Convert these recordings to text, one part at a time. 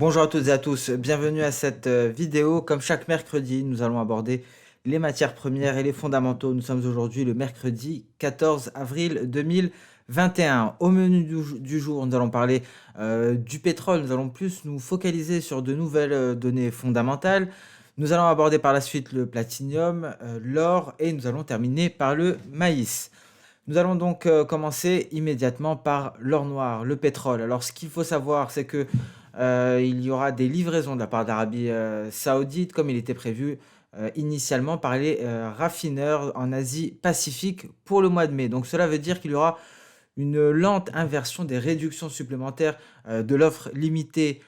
Bonjour à toutes et à tous, bienvenue à cette vidéo. Comme chaque mercredi, nous allons aborder les matières premières et les fondamentaux. Nous sommes aujourd'hui le mercredi 14 avril 2021. Au menu du jour, nous allons parler du pétrole. Nous allons plus nous focaliser sur de nouvelles données fondamentales. Nous allons aborder par la suite le platinium, l'or et nous allons terminer par le maïs. Nous allons donc commencer immédiatement par l'or noir, le pétrole. Alors, ce qu'il faut savoir, c'est que il y aura des livraisons de la part d'Arabie Saoudite, comme il était prévu initialement par les raffineurs en Asie-Pacifique pour le mois de mai. Donc, cela veut dire qu'il y aura une lente inversion des réductions supplémentaires de l'offre limitée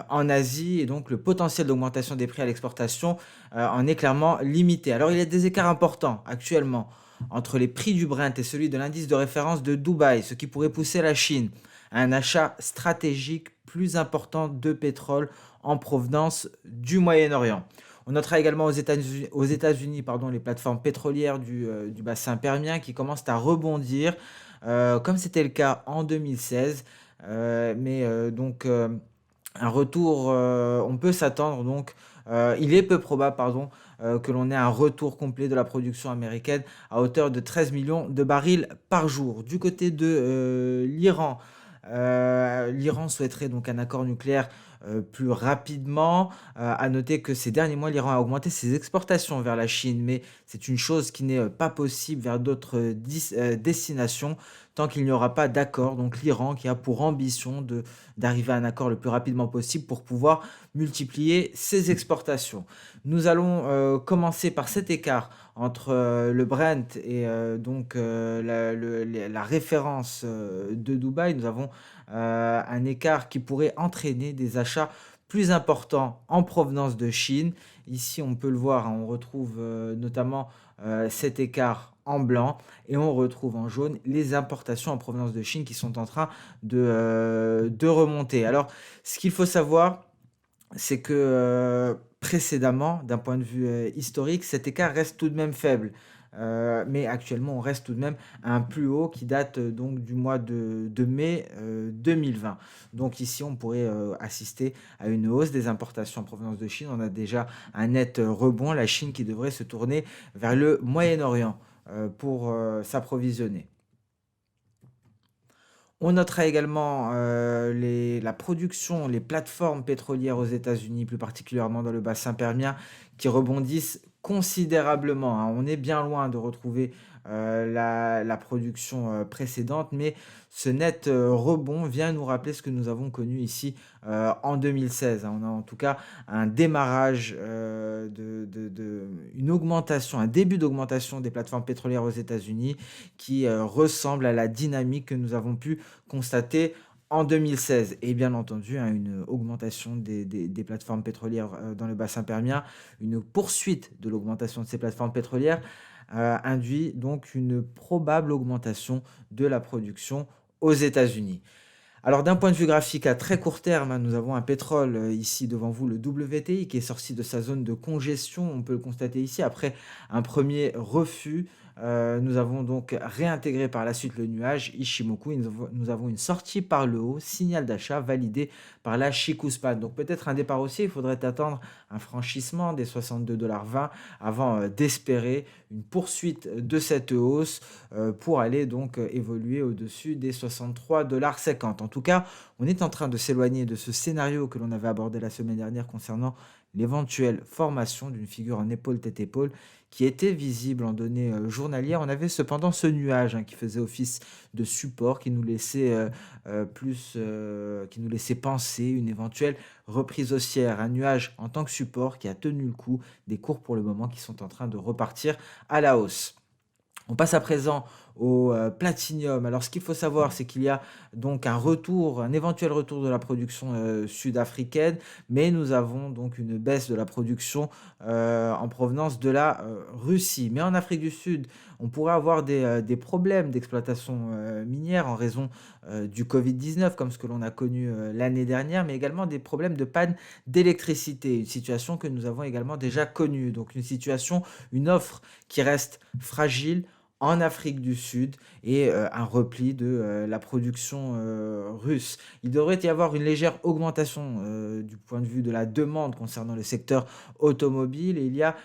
en Asie et donc le potentiel d'augmentation des prix à l'exportation en est clairement limité. Alors il y a des écarts importants actuellement entre les prix du Brent et celui de l'indice de référence de Dubaï, ce qui pourrait pousser la Chine à un achat stratégique plus important de pétrole en provenance du Moyen-Orient. On notera également aux États-Unis les plateformes pétrolières du bassin permien qui commencent à rebondir, comme c'était le cas en 2016. Un retour, on peut s'attendre donc, il est peu probable, que l'on ait un retour complet de la production américaine à hauteur de 13 millions de barils par jour. Du côté de l'Iran, l'Iran souhaiterait donc un accord nucléaire plus rapidement. À noter que ces derniers mois, l'Iran a augmenté ses exportations vers la Chine, mais c'est une chose qui n'est pas possible vers d'autres destinations tant qu'il n'y aura pas d'accord. Donc l'Iran qui a pour ambition d'arriver à un accord le plus rapidement possible pour pouvoir multiplier ses exportations. Nous allons commencer par cet écart entre le Brent et la référence de Dubaï. Nous avons un écart qui pourrait entraîner des achats plus importants en provenance de Chine. Ici, on peut le voir, hein, on retrouve notamment cet écart en blanc et on retrouve en jaune les importations en provenance de Chine qui sont en train de remonter. Alors, ce qu'il faut savoir, c'est que précédemment, d'un point de vue historique, cet écart reste tout de même faible. Mais actuellement, on reste tout de même à un plus haut qui date donc du mois de mai 2020. Donc ici, on pourrait assister à une hausse des importations en provenance de Chine. On a déjà un net rebond, la Chine qui devrait se tourner vers le Moyen-Orient pour s'approvisionner. On notera également la production, les plateformes pétrolières aux États-Unis, plus particulièrement dans le bassin permien, qui rebondissent considérablement, hein. On est bien loin de retrouver la production précédente, mais ce net rebond vient nous rappeler ce que nous avons connu ici en 2016, hein. On a en tout cas un démarrage, une augmentation, un début d'augmentation des plateformes pétrolières aux États-Unis qui ressemble à la dynamique que nous avons pu constater en 2016 et bien entendu hein, une augmentation des plateformes pétrolières dans le bassin permien, une poursuite de l'augmentation de ces plateformes pétrolières induit donc une probable augmentation de la production aux États-Unis. Alors d'un point de vue graphique à très court terme, hein, nous avons un pétrole ici devant vous, le WTI, qui est sorti de sa zone de congestion, on peut le constater ici, après un premier refus. Nous avons donc réintégré par la suite le nuage Ishimoku. Nous avons une sortie par le haut, signal d'achat validé par la Chikuspan. Donc peut-être un départ haussier, il faudrait attendre un franchissement des 62,20 $ avant d'espérer une poursuite de cette hausse pour aller donc évoluer au-dessus des 63,50 $. En tout cas, on est en train de s'éloigner de ce scénario que l'on avait abordé la semaine dernière concernant l'éventuelle formation d'une figure en épaule-tête-épaule qui était visible en données journalières. On avait cependant ce nuage hein, qui faisait office de support, qui nous laissait qui nous laissait penser une éventuelle reprise haussière. Un nuage en tant que support qui a tenu le coup des cours pour le moment qui sont en train de repartir à la hausse. On passe à présent au platinium. Alors, ce qu'il faut savoir, c'est qu'il y a donc un éventuel retour de la production sud-africaine, mais nous avons donc une baisse de la production en provenance de la Russie. Mais en Afrique du Sud, on pourrait avoir des problèmes d'exploitation minière en raison du Covid-19, comme ce que l'on a connu l'année dernière, mais également des problèmes de panne d'électricité, une situation que nous avons également déjà connue. Donc, une offre qui reste fragile en Afrique du Sud et un repli de, la production, russe. Il devrait y avoir une légère augmentation, du point de vue de la demande concernant le secteur automobile et il y a,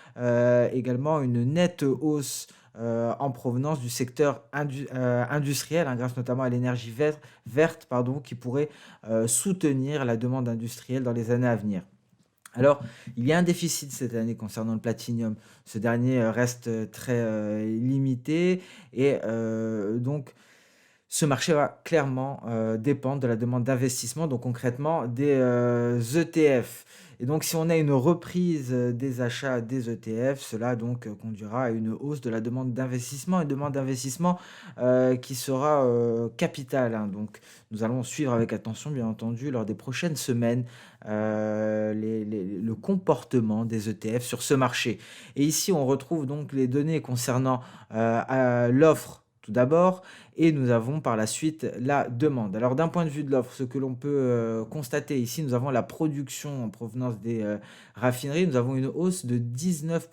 également une nette hausse, en provenance du secteur industriel, hein, grâce notamment à l'énergie verte, pardon, qui pourrait, soutenir la demande industrielle dans les années à venir. Alors, il y a un déficit cette année concernant le platinium. Ce dernier, reste, très, limité et donc ce marché va clairement, dépendre de la demande d'investissement, donc concrètement des, ETF et donc si on a une reprise, des achats des ETF, cela donc, conduira à une hausse de la demande d'investissement, une demande d'investissement, qui sera, capitale, hein. Donc nous allons suivre avec attention, bien entendu, lors des prochaines semaines, le comportement des ETF sur ce marché et ici, on retrouve donc les données concernant, l'offre tout d'abord et nous avons par la suite la demande. Alors d'un point de vue de l'offre, ce que l'on peut, constater ici, nous avons la production en provenance des, raffineries. Nous avons une hausse de 19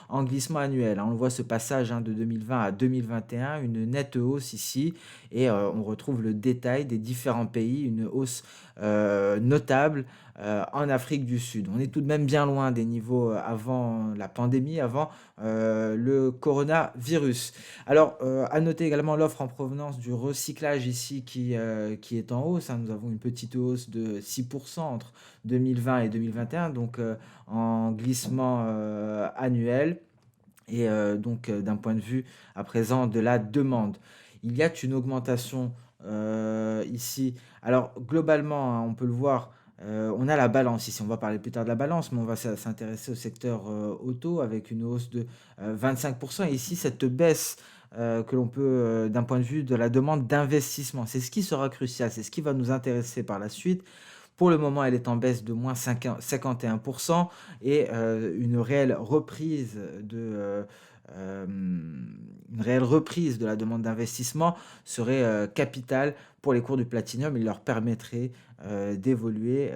en glissement annuel, hein. On le voit ce passage, hein, de 2020 à 2021, une nette hausse ici et on retrouve le détail des différents pays, une hausse, notable, en Afrique du Sud. On est tout de même bien loin des niveaux, avant la pandémie, avant, le coronavirus. Alors, à noter également l'offre en provenance du recyclage ici qui est en hausse, hein. Nous avons une petite hausse de 6 entre 2020 et 2021, donc en glissement, annuel et donc d'un point de vue à présent de la demande. Il y a une augmentation, ici. Alors globalement, hein, on peut le voir, on a la balance ici, on va parler plus tard de la balance, mais on va s'intéresser au secteur, auto avec une hausse de, 25 et ici cette baisse, que l'on peut, d'un point de vue de la demande d'investissement. C'est ce qui sera crucial, c'est ce qui va nous intéresser par la suite. Pour le moment, elle est en baisse de moins 51 et une réelle reprise une réelle reprise de la demande d'investissement serait, capitale pour les cours du platinium. Il leur permettrait, d'évoluer,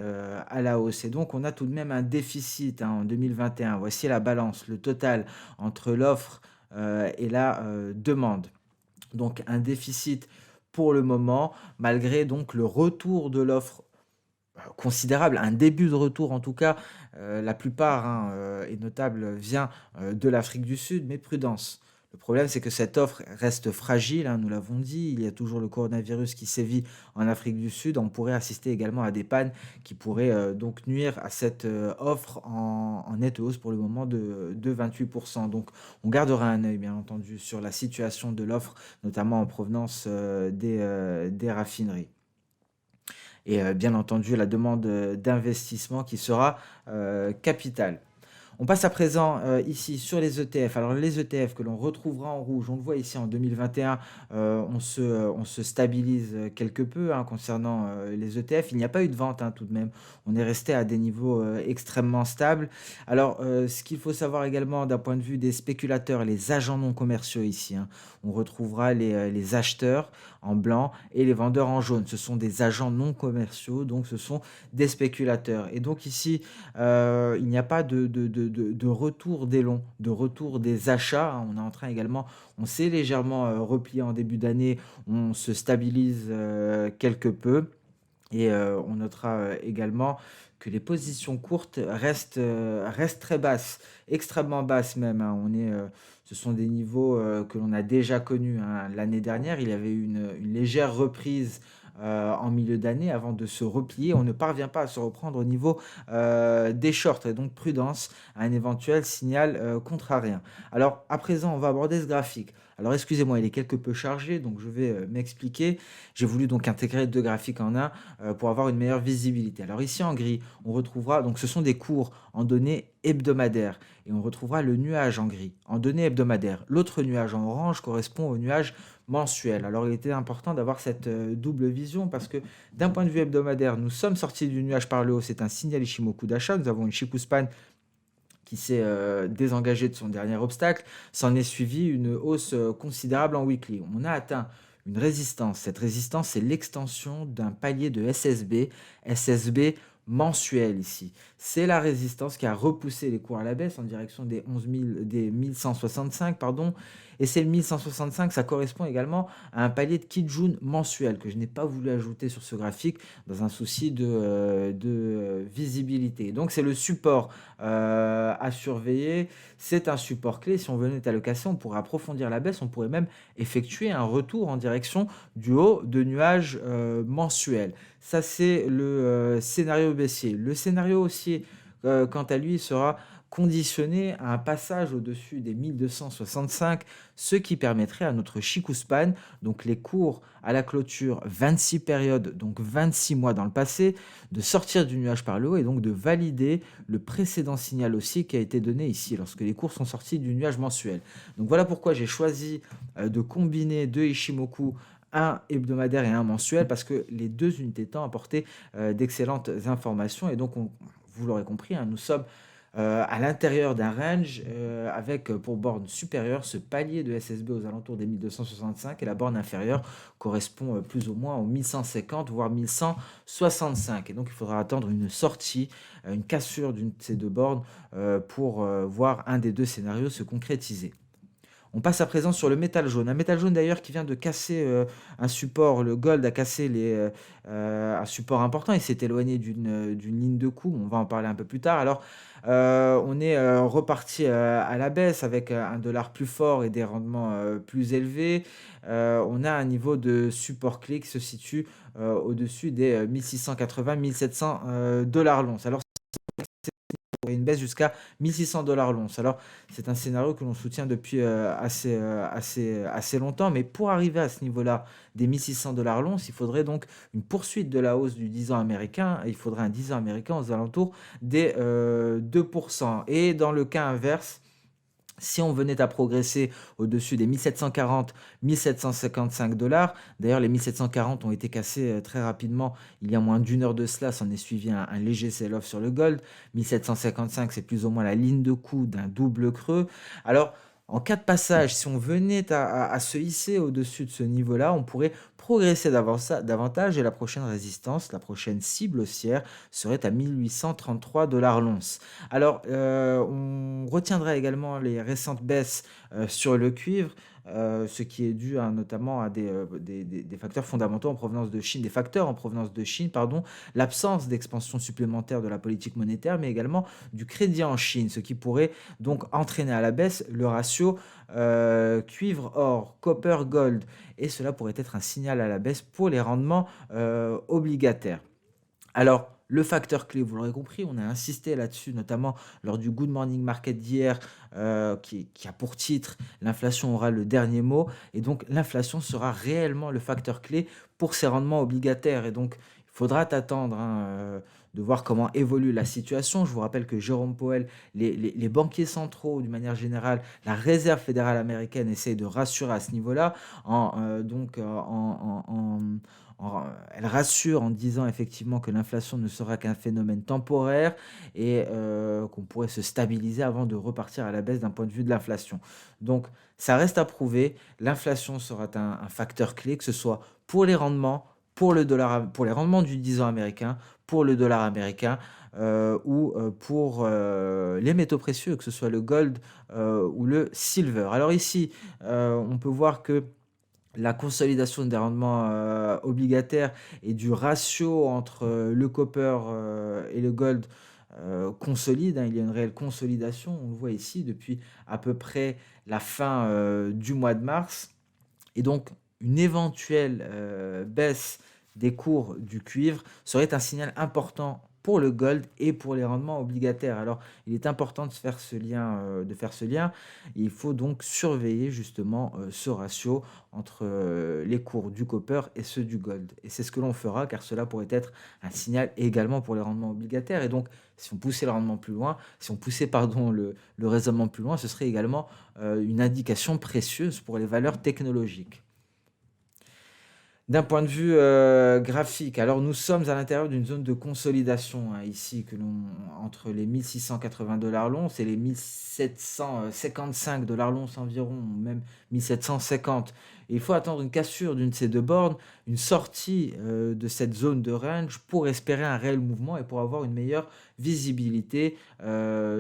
à la hausse et donc on a tout de même un déficit, hein, en 2021. Voici la balance, le total entre l'offre, et la, demande. Donc un déficit pour le moment, malgré donc le retour de l'offre considérable, un début de retour en tout cas, la plupart, hein, est notable, vient, de l'Afrique du Sud, mais prudence. Le problème, c'est que cette offre reste fragile, hein, nous l'avons dit, il y a toujours le coronavirus qui sévit en Afrique du Sud. On pourrait assister également à des pannes qui pourraient, donc nuire à cette, offre en nette hausse pour le moment de 28. Donc on gardera un œil bien entendu sur la situation de l'offre, notamment en provenance, des raffineries et bien entendu la demande, d'investissement qui sera, capitale. On passe à présent, ici sur les ETF. Alors les ETF que l'on retrouvera en rouge, on le voit ici en 2021, on se stabilise, quelque peu, hein, concernant, les ETF. Il n'y a pas eu de vente, hein, tout de même. On est resté à des niveaux, extrêmement stables. Alors, ce qu'il faut savoir également d'un point de vue des spéculateurs, les agents non commerciaux ici, hein, on retrouvera les acheteurs en blanc et les vendeurs en jaune. Ce sont des agents non commerciaux, donc ce sont des spéculateurs et donc ici, il n'y a pas de retour d'élan, de retour des achats, hein. On est en train également on s'est légèrement, replié en début d'année, on se stabilise, quelque peu et on notera, également que les positions courtes restent très basses, extrêmement basses même, hein. Ce sont des niveaux, que l'on a déjà connus, hein. L'année dernière, il y avait eu une légère reprise, en milieu d'année avant de se replier. On ne parvient pas à se reprendre au niveau, des shorts et donc prudence à un éventuel signal, contrarien. Alors à présent, on va aborder ce graphique. Alors excusez-moi, il est quelque peu chargé, donc je vais, m'expliquer. J'ai voulu donc intégrer 2 graphiques en un, pour avoir une meilleure visibilité. Alors ici en gris, on retrouvera donc ce sont des cours en données hebdomadaires et on retrouvera le nuage en gris, en données hebdomadaires. L'autre nuage en orange correspond au nuage mensuel. Alors il était important d'avoir cette, double vision parce que d'un point de vue hebdomadaire, nous sommes sortis du nuage par le haut, c'est un signal Ishimoku d'achat. Nous avons une Chikuspan qui s'est, désengagée de son dernier obstacle. S'en est suivi une hausse, considérable en weekly. On a atteint une résistance. Cette résistance, c'est l'extension d'un palier de SSB. SSB mensuel ici. C'est la résistance qui a repoussé les cours à la baisse en direction des 1165, pardon. Et c'est le 1165, ça correspond également à un palier de Kijun mensuel que je n'ai pas voulu ajouter sur ce graphique dans un souci de visibilité. Donc c'est le support à surveiller. C'est un support clé. Si on venait à le casser, on pourrait approfondir la baisse. On pourrait même effectuer un retour en direction du haut de nuages mensuels. Ça, c'est le scénario baissier. Le scénario haussier, quant à lui, sera conditionné à un passage au-dessus des 1265, ce qui permettrait à notre Chikuspan, donc les cours à la clôture 26 périodes, donc 26 mois dans le passé, de sortir du nuage par le haut et donc de valider le précédent signal haussier qui a été donné ici lorsque les cours sont sortis du nuage mensuel. Donc voilà pourquoi j'ai choisi de combiner deux Ishimoku, un hebdomadaire et un mensuel, parce que les deux unités de temps apportaient d'excellentes informations. Et donc, vous l'aurez compris, hein, nous sommes à l'intérieur d'un range avec pour borne supérieure ce palier de SSB aux alentours des 1265 et la borne inférieure correspond plus ou moins aux 1150 voire 1165. Et donc, il faudra attendre une sortie, une cassure d'une de ces deux bornes pour voir un des deux scénarios se concrétiser. On passe à présent sur le métal jaune. Un métal jaune d'ailleurs qui vient de casser un support. Le gold a cassé un support important et s'est éloigné d'une ligne de coup. On va en parler un peu plus tard. Alors, on est reparti à la baisse avec un dollar plus fort et des rendements plus élevés. On a un niveau de support clé qui se situe au-dessus des 1680-1700 dollars l'once. Alors, une baisse jusqu'à 1600 dollars l'once. Alors, c'est un scénario que l'on soutient depuis assez longtemps, mais pour arriver à ce niveau-là des 1600 dollars l'once, il faudrait donc une poursuite de la hausse du 10 ans américain. Il faudrait un 10 ans américain aux alentours des 2%. Et dans le cas inverse, si on venait à progresser au-dessus des 1740, 1755 dollars, d'ailleurs les 1740 ont été cassés très rapidement, il y a moins d'une heure de cela, s'en est suivi un léger sell-off sur le gold, 1755 c'est plus ou moins la ligne de coup d'un double creux. Alors en cas de passage, si on venait à se hisser au-dessus de ce niveau-là, on pourrait progresser davantage et la prochaine résistance, la prochaine cible haussière serait à 1833 dollars l'once. Alors, on retiendra également les récentes baisses sur le cuivre, ce qui est dû notamment à des facteurs fondamentaux en provenance de Chine, des facteurs en provenance de Chine, pardon, l'absence d'expansion supplémentaire de la politique monétaire, mais également du crédit en Chine, ce qui pourrait donc entraîner à la baisse le ratio cuivre-or, copper-gold, et cela pourrait être un signal à la baisse pour les rendements obligataires. Alors, le facteur clé, vous l'aurez compris, on a insisté là-dessus, notamment lors du Good Morning Market d'hier, qui a pour titre l'inflation aura le dernier mot. Et donc, l'inflation sera réellement le facteur clé pour ces rendements obligataires. Et donc, il faudra t'attendre de voir comment évolue la situation. Je vous rappelle que Jérôme Powell, les banquiers centraux, d'une manière générale, la Réserve fédérale américaine essaye de rassurer à ce niveau-là, elle rassure en disant effectivement que l'inflation ne sera qu'un phénomène temporaire et qu'on pourrait se stabiliser avant de repartir à la baisse d'un point de vue de l'inflation. Donc ça reste à prouver, l'inflation sera un facteur clé, que ce soit pour les rendements, pour le dollar, pour les rendements du 10 ans américain, pour le dollar américain ou pour les métaux précieux, que ce soit le gold ou le silver. Alors ici, on peut voir que la consolidation des rendements obligataires et du ratio entre le copper et le gold consolide, hein. Il y a une réelle consolidation, on le voit ici, depuis à peu près la fin du mois de mars. Et donc, une éventuelle baisse des cours du cuivre serait un signal important pour le gold et pour les rendements obligataires. Alors, il est important de faire ce lien. Il faut donc surveiller justement ce ratio entre les cours du copper et ceux du gold. Et c'est ce que l'on fera, car cela pourrait être un signal également pour les rendements obligataires. Et donc, si on poussait le rendement plus loin, si on poussait pardon, le raisonnement plus loin, ce serait également une indication précieuse pour les valeurs technologiques. D'un point de vue, graphique, alors nous sommes à l'intérieur d'une zone de consolidation, hein, ici que l'on entre les 1 680 l'once et les 1 755 l'once environ, ou même 1 750. Et il faut attendre une cassure d'une de ces 2 bornes, une sortie, de cette zone de range pour espérer un réel mouvement et pour avoir une meilleure visibilité,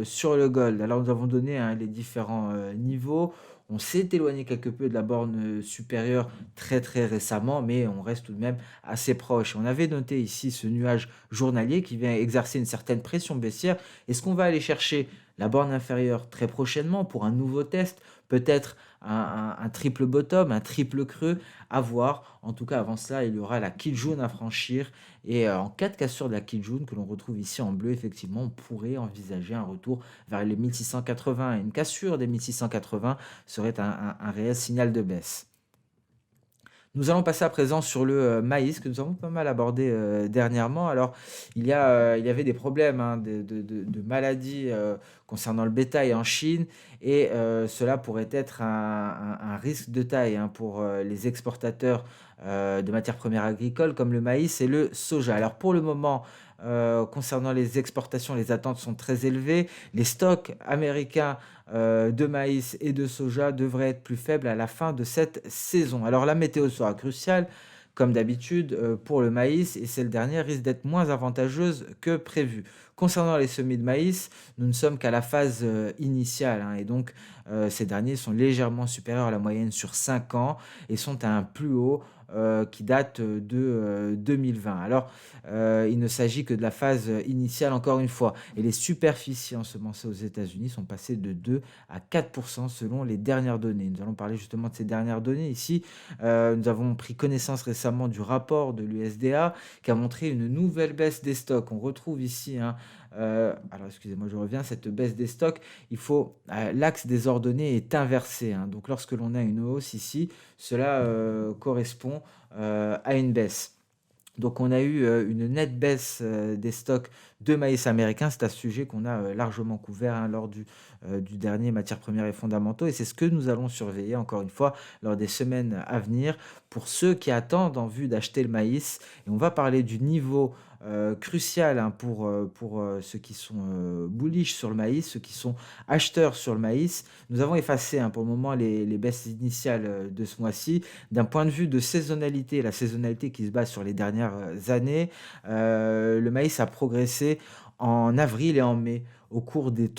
sur le gold. Alors nous avons donné, hein, les différents, niveaux. On s'est éloigné quelque peu de la borne, supérieure très, très récemment, mais on reste tout de même assez proche. On avait noté ici ce nuage journalier qui vient exercer une certaine pression baissière. Est-ce qu'on va aller chercher la borne inférieure très prochainement pour un nouveau test? Peut-être un triple bottom, un triple creux, à voir. En tout cas, avant cela, il y aura la Kijun à franchir. Et en cas de cassure de la Kijun, que l'on retrouve ici en bleu, effectivement, on pourrait envisager un retour vers les 1680. Et une cassure des 1680 serait un réel signal de baisse. Nous allons passer à présent sur le, maïs que nous avons pas mal abordé, dernièrement. Alors il y avait des problèmes, hein, de maladies, concernant le bétail en Chine et cela pourrait être un risque de taille, hein, pour, les exportateurs, de matières premières agricoles comme le maïs et le soja. Alors pour le moment, concernant les exportations, les attentes sont très élevées. Les stocks américains de maïs et de soja devraient être plus faibles à la fin de cette saison. Alors la météo sera cruciale, comme d'habitude, pour le maïs et celle dernière risque d'être moins avantageuse que prévu. Concernant les semis de maïs, nous ne sommes qu'à la phase initiale, hein, et donc ces derniers sont légèrement supérieurs à la moyenne sur 5 ans et sont à un plus haut qui date de 2020. Alors, il ne s'agit que de la phase initiale, encore une fois. Et les superficies ensemencées aux États-Unis sont passées de 2 à 4% selon les dernières données. Nous allons parler justement de ces dernières données ici. Nous avons pris connaissance récemment du rapport de l'USDA qui a montré une nouvelle baisse des stocks. On retrouve ici, hein, alors excusez-moi, je reviens, cette baisse des stocks, l'axe des ordonnées est inversé, hein. Donc lorsque l'on a une hausse ici, cela correspond à une baisse. Donc on a eu, une nette baisse, des stocks de maïs américain. C'est un sujet qu'on a, largement couvert, hein, lors du dernier matières premières et fondamentaux et c'est ce que nous allons surveiller encore une fois lors des semaines à venir pour ceux qui attendent en vue d'acheter le maïs et on va parler du niveau, crucial, hein, pour, ceux qui sont, bullish sur le maïs, ceux qui sont acheteurs sur le maïs. Nous avons effacé, hein, pour le moment les baisses initiales, de ce mois-ci. D'un point de vue de saisonnalité, la saisonnalité qui se base sur les dernières années, le maïs a progressé en avril et en mai au cours des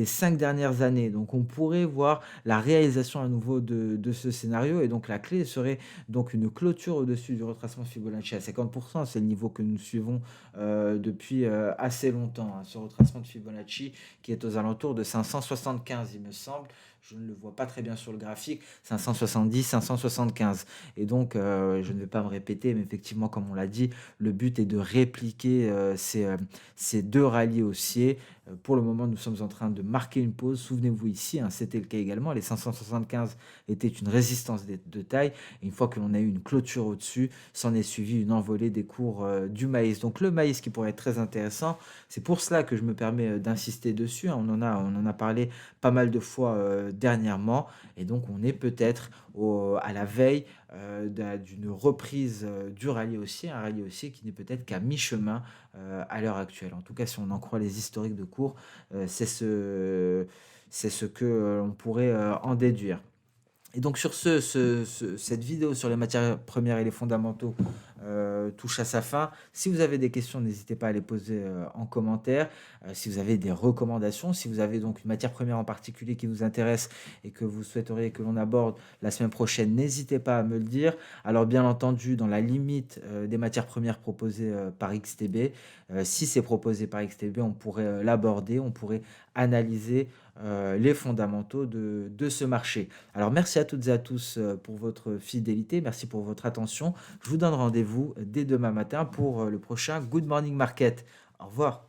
5 dernières années. Donc on pourrait voir la réalisation à nouveau de ce scénario et donc la clé serait donc une clôture au-dessus du retracement Fibonacci à 50%. C'est le niveau que nous suivons depuis assez longtemps, hein, ce retracement de Fibonacci qui est aux alentours de 575, il me semble. Je ne le vois pas très bien sur le graphique, 570, 575. Et donc, je ne vais pas me répéter, mais effectivement, comme on l'a dit, le but est de répliquer ces 2 rallyes haussiers. Pour le moment, nous sommes en train de marquer une pause. Souvenez-vous ici, hein, c'était le cas également. Les 575 étaient une résistance de taille. Et une fois que l'on a eu une clôture au-dessus, s'en est suivi une envolée des cours du maïs. Donc le maïs qui pourrait être très intéressant. C'est pour cela que je me permets d'insister dessus, hein. On en a parlé pas mal de fois dernièrement. Et donc on est peut-être à la veille d'une reprise du rallye haussier, un rallye haussier qui n'est peut-être qu'à mi-chemin à l'heure actuelle. En tout cas, si on en croit les historiques de cours, c'est ce que l'on pourrait en déduire. Et donc sur cette vidéo sur les matières premières et les fondamentaux touche à sa fin. Si vous avez des questions, n'hésitez pas à les poser en commentaire. Si vous avez des recommandations, si vous avez donc une matière première en particulier qui vous intéresse et que vous souhaiteriez que l'on aborde la semaine prochaine, n'hésitez pas à me le dire. Alors bien entendu, dans la limite des matières premières proposées par XTB, si c'est proposé par XTB, on pourrait l'aborder, on pourrait analyser les fondamentaux de ce marché. Alors merci à toutes et à tous pour votre fidélité, merci pour votre attention. Je vous donne rendez-vous dès demain matin pour le prochain Good Morning Market. Au revoir.